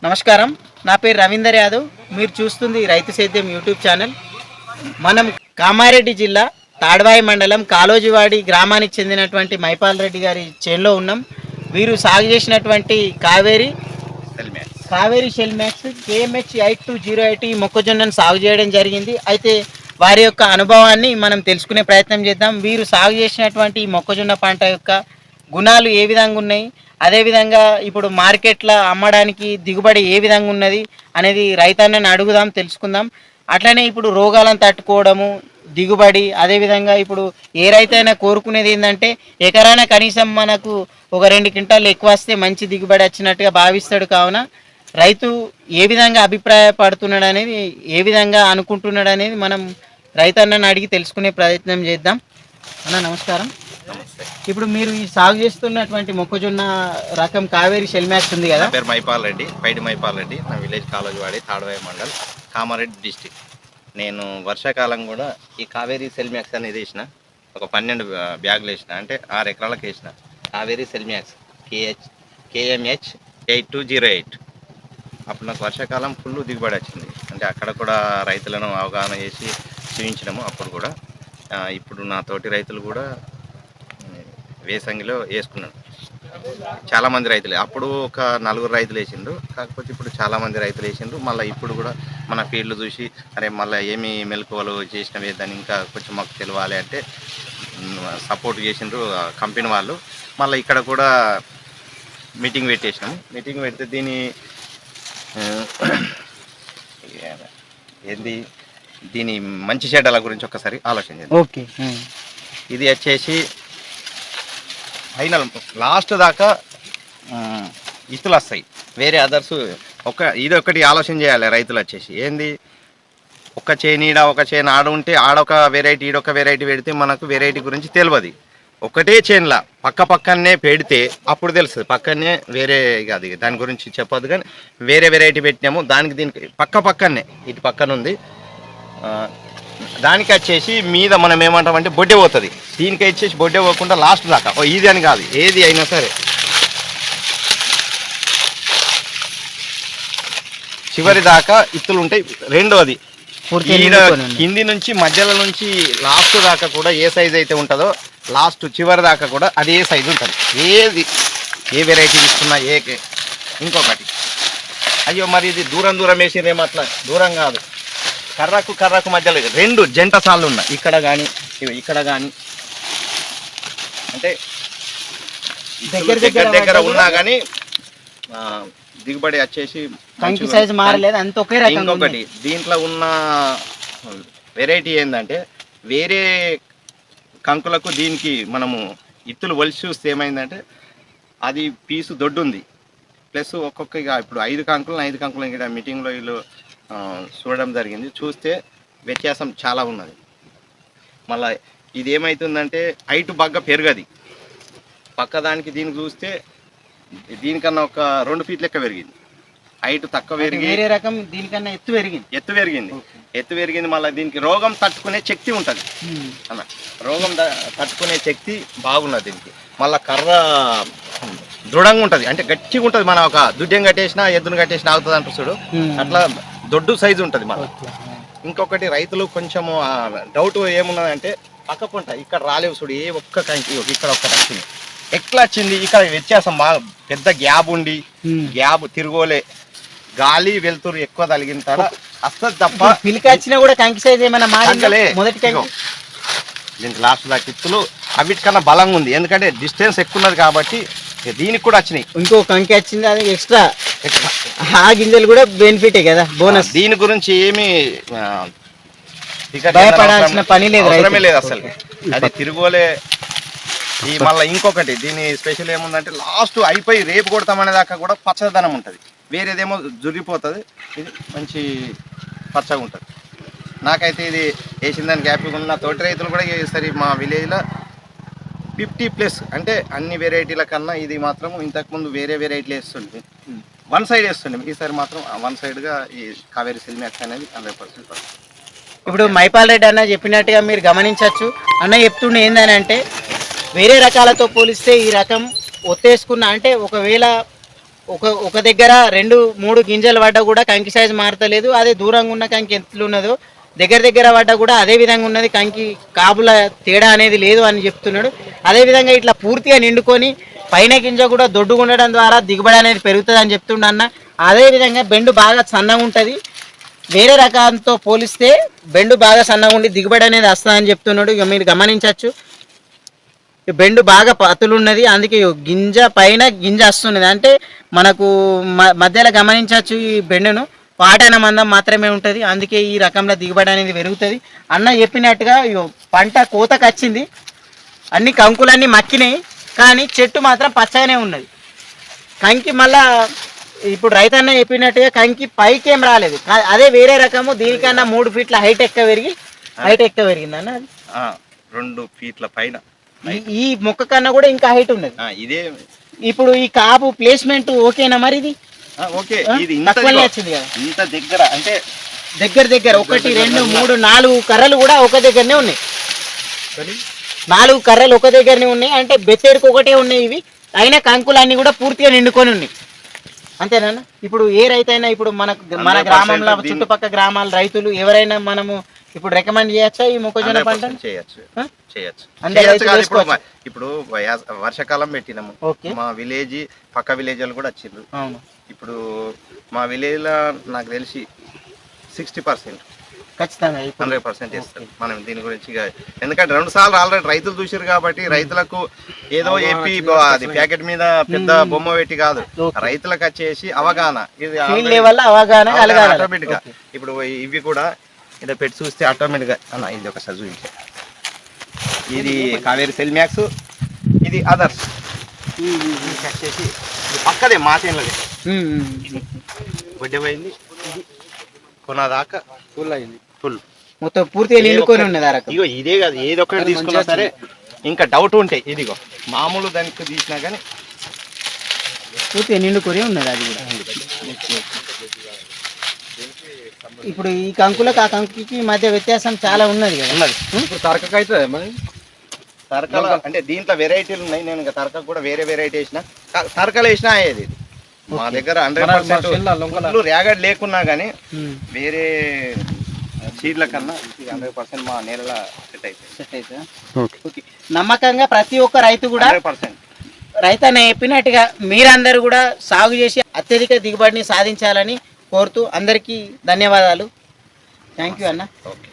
నమస్కారం, నా పేరు రవీందర్ యాదవ్. మీరు చూస్తుంది రైతు సేద్యం యూట్యూబ్ ఛానల్. మనం కామారెడ్డి జిల్లా తాడ్వాయి మండలం కాలోజివాడి గ్రామానికి చెందినటువంటి మైపాల్ రెడ్డి గారి చేనులో ఉన్నాం. వీరు సాగు చేసినటువంటి కావేరి షెల్ మ్యాక్స్ KMH 8208 మొక్కజొన్నను సాగు చేయడం జరిగింది. అయితే వారి యొక్క అనుభవాన్ని మనం తెలుసుకునే ప్రయత్నం చేద్దాం. వీరు సాగు చేసినటువంటి మొక్కజొన్న పంట యొక్క గుణాలు ఏ విధంగా ఉన్నాయి, అదేవిధంగా ఇప్పుడు మార్కెట్లో అమ్మడానికి దిగుబడి ఏ విధంగా ఉన్నది అనేది రైతన్నని అడుగుదాం, తెలుసుకుందాం. అట్లనే ఇప్పుడు రోగాలను తట్టుకోవడము, దిగుబడి, అదేవిధంగా ఇప్పుడు ఏ రైతైనా కోరుకునేది ఏంటంటే ఎకరాన కనీసం మనకు ఒక 2 క్వింటాలు ఎక్కువ వస్తే మంచి దిగుబడి వచ్చినట్టుగా భావిస్తాడు. కావున రైతు ఏ విధంగా అభిప్రాయపడుతున్నాడు అనేది, ఏ విధంగా అనుకుంటున్నాడు అనేది మనం రైతన్నని అడిగి తెలుసుకునే ప్రయత్నం చేద్దాం. అన్న నమస్కారం. ఇప్పుడు మీరు ఈ సాగు చేస్తున్నటువంటి మొక్కజొన్న రకం కావేరి షెల్ మ్యాక్స్ ఉంది కదా? పేరు మైపాల్ రెడ్డి, పైడి మైపాల్ రెడ్డి. నా విలేజ్ కాలోజివాడి, తాడ్వాయి మండల్, కామారెడ్డి డిస్టిక్. నేను వర్షాకాలం కూడా ఈ కావేరి షెల్ మ్యాక్స్ అనేది వేసిన, ఒక 12 బ్యాగులు వేసిన, అంటే 6 ఎకరాలకు వేసిన కావేరి షెల్ మ్యాక్స్ KMH 8208. అప్పుడు నాకు వర్షాకాలం ఫుల్ దిగుబడి వచ్చింది. అంటే అక్కడ కూడా రైతులను అవగాహన చేసి చూపించడము. అప్పుడు కూడా ఇప్పుడు నా తోటి రైతులు కూడా వేసంగిలో వేసుకున్నాను. చాలామంది రైతులు, అప్పుడు ఒక 4 రైతులు వేసిండ్రు, కాకపోతే ఇప్పుడు చాలామంది రైతులు వేసిండ్రు. మళ్ళీ ఇప్పుడు కూడా మన ఫీల్డ్ చూసి అరే మళ్ళీ ఏమి మెలకువలు చేసినవి దాన్ని ఇంకా కొంచెం మాకు తెలియాలి అంటే సపోర్ట్ చేసిండ్రు కంపెనీ వాళ్ళు. మళ్ళీ ఇక్కడ కూడా మీటింగ్ పెట్టేసినాము. మీటింగ్ పెడితే దీని మంచి చెడ్డల గురించి ఒకసారి ఆలోచించండి. ఓకే, ఇది వచ్చేసి ఫైనల్ లాస్ట్ దాకా ఇతులు వస్తాయి. వేరే అదర్స్ ఇది ఒకటి ఆలోచన చేయాలి రైతులు వచ్చేసి. ఏంది, ఒక చేను ఈడ ఒక చేను ఆడ ఉంటే ఆడొక వెరైటీ ఈడొక వెరైటీ పెడితే మనకు వెరైటీ గురించి తెలియదు. ఒకటే చేనులా పక్కనే పెడితే అప్పుడు తెలుస్తుంది. పక్కనే వేరే కాదు, దాని గురించి చెప్పొద్దు, కానీ వేరే వెరైటీ పెట్టినాము. దీనికి పక్కనే ఇటు పక్కన ఉంది. దానికి వచ్చేసి మీద మనం ఏమంటామంటే బొడ్డే పోతుంది. దీనికి వచ్చేసి బొడ్డే పోకుండా లాస్ట్ దాకా ఇది అని కాదు, ఏది అయినా సరే చివరి దాకా ఇత్తులు ఉంటాయి. రెండోది కింది నుంచి మధ్యలో నుంచి లాస్ట్ దాకా కూడా ఏ సైజు అయితే ఉంటుందో లాస్ట్ చివరి దాకా కూడా అదే సైజు ఉంటుంది. ఏ వెరైటీ తీసుకున్నా ఇంకొకటి అయ్యో మరి ఇది దూరం వేసిరేమో, అట్లా దూరం కాదు, కర్రకు మధ్యలో 2 జంట సార్లు ఉన్నాయి. ఇక్కడ కానీ అంటే దగ్గర ఉన్నా కానీ దిగుబడి వచ్చేసి ఇంకొకటి దీంట్లో ఉన్న వెరైటీ ఏంటంటే వేరే కంకులకు దీనికి మనము ఇత్తులు వలిసి చూస్తే ఏమైందంటే అది పీసు దొడ్డు ఉంది. ప్లస్ ఇప్పుడు 5 కంకులు ఇక్కడ మీటింగ్లో వీళ్ళు చూడడం జరిగింది. చూస్తే వ్యత్యాసం చాలా ఉన్నది. మళ్ళీ ఇది ఏమవుతుందంటే హైట్ బాగా పెరగది. పక్కదానికి దీనికి చూస్తే దీనికన్నా ఒక 2 ఫీట్ లెక్క పెరిగింది. హైట్ తక్కువ పెరిగి వేరే రకం దీనికన్నా ఎత్తు పెరిగింది. మళ్ళీ దీనికి రోగం తట్టుకునే శక్తి ఉంటుంది అన్న, రోగం తట్టుకునే శక్తి బాగున్నది దీనికి. మళ్ళీ కర్ర దృఢంగా ఉంటుంది, అంటే గట్టిగా ఉంటుంది. మనం ఒక దుడ్యం కట్టేసినా ఎద్దును కట్టేసినా అవుతుంది అంటారు చూడు, అట్లా దొడ్డు సైజు ఉంటుంది మన. ఇంకొకటి రైతులు కొంచెము డౌట్ ఏమున్నదంటే పక్క పంట ఇక్కడ రాలేవు చూడు, ఏ ఒక్క కంకి ఇక్కడ ఒక్కటి వచ్చింది. ఎట్లా వచ్చింది, ఇక్కడ వ్యత్యాసం బాగా పెద్ద గ్యాప్ ఉండి గ్యాప్ తిరగోలే, గాలి వెళ్తురు ఎక్కువ తగిలింటారా వస్తుంది తప్ప పిలికి వచ్చినా కూడా కంకి సైజ్ ఏమైనా మారలే. మొదటి దీనికి లాస్ట్ దాకా ఇత్తులు అవిటికన్నా బలంగా ఉంది, ఎందుకంటే డిస్టెన్స్ ఎక్కువ ఉన్నది కాబట్టి దీనికి కూడా వచ్చినాయి. ఇంకో కంకి వచ్చింది, అది ఎక్స్ట్రా ఆ గింజలు కూడా బెనిఫిటే కదా, బోనస్. దీని గురించి ఏమి భయపడాల్సిన పని లేదు అసలు, అది తిరుగులే. ఈ మళ్ళీ ఇంకొకటి దీని స్పెషల్ ఏముందంటే లాస్ట్ అయిపోయి రేపు కొడతామనే దాకా కూడా పచ్చదనం ఉంటుంది. వేరేదేమో జురిగిపోతుంది, ఇది మంచి పచ్చగా ఉంటుంది. నాకైతే ఇది వేసిన దానికి హ్యాపీగా ఉన్న తోటి రైతులు కూడా ఈసారి మా విలేజ్లో 50+ అంటే అన్ని వెరైటీల కన్నా ఇది మాత్రం ఇంతకుముందు వేరే వెరైటీలు వేస్తుండే, 1 సైడ్ వేస్తుండే. ఈసారి మాత్రం 1 సైడ్గా ఈ కావేరి షెల్ మ్యాక్స్ అనేది 100%. ఇప్పుడు మైపాల్ రెడ్డి అన్న చెప్పినట్టుగా మీరు గమనించవచ్చు. అన్న చెప్తుండే ఏందని అంటే వేరే రకాలతో పోలిస్తే ఈ రకం ఒత్తేసుకున్న, అంటే ఒకవేళ ఒక దగ్గర 2-3 గింజలు పడ్డా కూడా కంకి సైజు మారతలేదు. అదే దూరంగా ఉన్న కంకి ఎట్లున్నదో దగ్గర పడ్డా కూడా అదే విధంగా ఉన్నది. కంకి కాపుల తేడా అనేది లేదు అని చెప్తున్నాడు. అదేవిధంగా ఇట్లా పూర్తిగా నిండుకొని పైన గింజ కూడా దొడ్డుగా ఉండడం ద్వారా దిగుబడి అనేది పెరుగుతుంది అని చెప్తుండ అన్న. అదేవిధంగా బెండు బాగా సన్నగా ఉంటుంది. వేరే రకాలతో పోలిస్తే బెండు బాగా సన్నగా ఉండి దిగుబడి అనేది వస్తుందని చెప్తున్నాడు. ఇక మీరు గమనించవచ్చు, బెండు బాగా పతులు ఉన్నది. అందుకే గింజ పైన గింజ వస్తున్నది. అంటే మనకు మధ్యలో గమనించవచ్చు ఈ బెండును పాటన మందం మాత్రమే ఉంటుంది. అందుకే ఈ రకంలో దిగుబడి అనేది పెరుగుతుంది. అన్న చెప్పినట్టుగా పంట కోతకు వచ్చింది, అన్ని కంకులన్నీ మక్కినాయి, కానీ చెట్టు మాత్రం పచ్చగానే ఉన్నది. కంకి మళ్ళా ఇప్పుడు రైతన్న చెప్పినట్టుగా కంకి పైకి ఏం రాలేదు. అదే వేరే రకము దీనికన్నా 3 ఫీట్ల హైట్ ఎక్కువ పెరిగింది అన్న. అది 2 ఫీట్ల పైన ఈ మొక్క కన్నా కూడా ఇంకా హైట్ ఉన్నది. ఇదే ఇప్పుడు ఈ కాపు ప్లేస్మెంట్ ఓకేనా మరి? ఇది ఓకే. ఇది తక్కువనే వచ్చింది కదా. ఇంత దగ్గర అంటే దగ్గర 1 2 3 4 కర్రలు కూడా ఒక దగ్గరనే ఉన్నాయి. 4 కర్రలు ఒక దగ్గరనే ఉన్నాయి. అంటే బెత్తేరుకు ఒకటే ఉన్నాయి ఇవి. అయినా కంకులన్నీ కూడా పూర్తిగా నిండుకొని ఉన్నాయి. అంతేనా? ఇప్పుడు ఏ రైతు అయినా ఇప్పుడు మన గ్రామంలో చుట్టుపక్కల గ్రామాల రైతులు ఎవరైనా మనము ఇప్పుడు రికమెండ్ చేయొచ్చా ఈ మొక్కజొన్న పంట? చేయొచ్చు. ఇప్పుడు వర్షాకాలం పెట్టినాము, మా విలేజ్ పక్క విలేజ్ కూడా వచ్చిండ్రు. ఇప్పుడు మా విలేజ్ లో నాకు తెలిసి 60% ఖచ్చితంగా 100% చేస్తారు మనం దీని గురించి. ఎందుకంటే 2 సార్లు ఆల్రెడీ రైతులు చూసారు కాబట్టి రైతులకు ఏదో చెప్పి అది ప్యాకెట్ మీద పెద్ద బొమ్మ పెట్టి కాదు, రైతులకు వచ్చేసి అవగాహన ఆటోమేటిక్ గా. ఇప్పుడు ఇవి కూడా ఇలా పెట్టి చూస్తే ఆటోమేటిక్ గా అన్న ఇది ఒకసారి చూపించే, ఇది కావేరి సెల్ మ్యాక్స్, ఇది అదర్స్ వచ్చేసి పక్కదే మా చేనులదే వడ్డమైంది. ఇది కొనదాకా ఫుల్ అయింది, ఫుల్ మొత్తం పూర్తిగా నిండుకొని ఉన్నది. ఇగో ఇదే కాదు, ఏది ఒకటి తీసుకున్నా సరే ఇంకా డౌట్ ఉంటాయి. ఇదిగో మామూలు దానికి తీసినా కానీ పూర్తిగా నిండుకొని ఉన్నది. అది కూడా ఇప్పుడు ఈ కంకులకు ఆ కంకుకి మధ్య వ్యత్యాసం చాలా ఉన్నది కదా. ఉన్నది. ఇప్పుడు తరకకు అవుతుంది మరి తరకల అంటే దీంట్లో వెరైటీలు ఉన్నాయి. నేను ఇంకా తరక కూడా వేరే వెరైటీ వేసిన, తరకలు వేసినా అయ్యేది. మా దగ్గర 100% రేగడి లేకున్నా కానీ వేరే సీడ్ల కన్నా 100% మా నేలలో సెట్ అవుతుంది. నమ్మకంగా ప్రతి ఒక్క రైతు కూడా రైతన్న చెప్పినట్టుగా మీరందరూ కూడా సాగు చేసి అత్యధిక దిగుబడిని సాధించాలని కోరుతూ అందరికీ ధన్యవాదాలు. థ్యాంక్ యూ అన్న. ఓకే.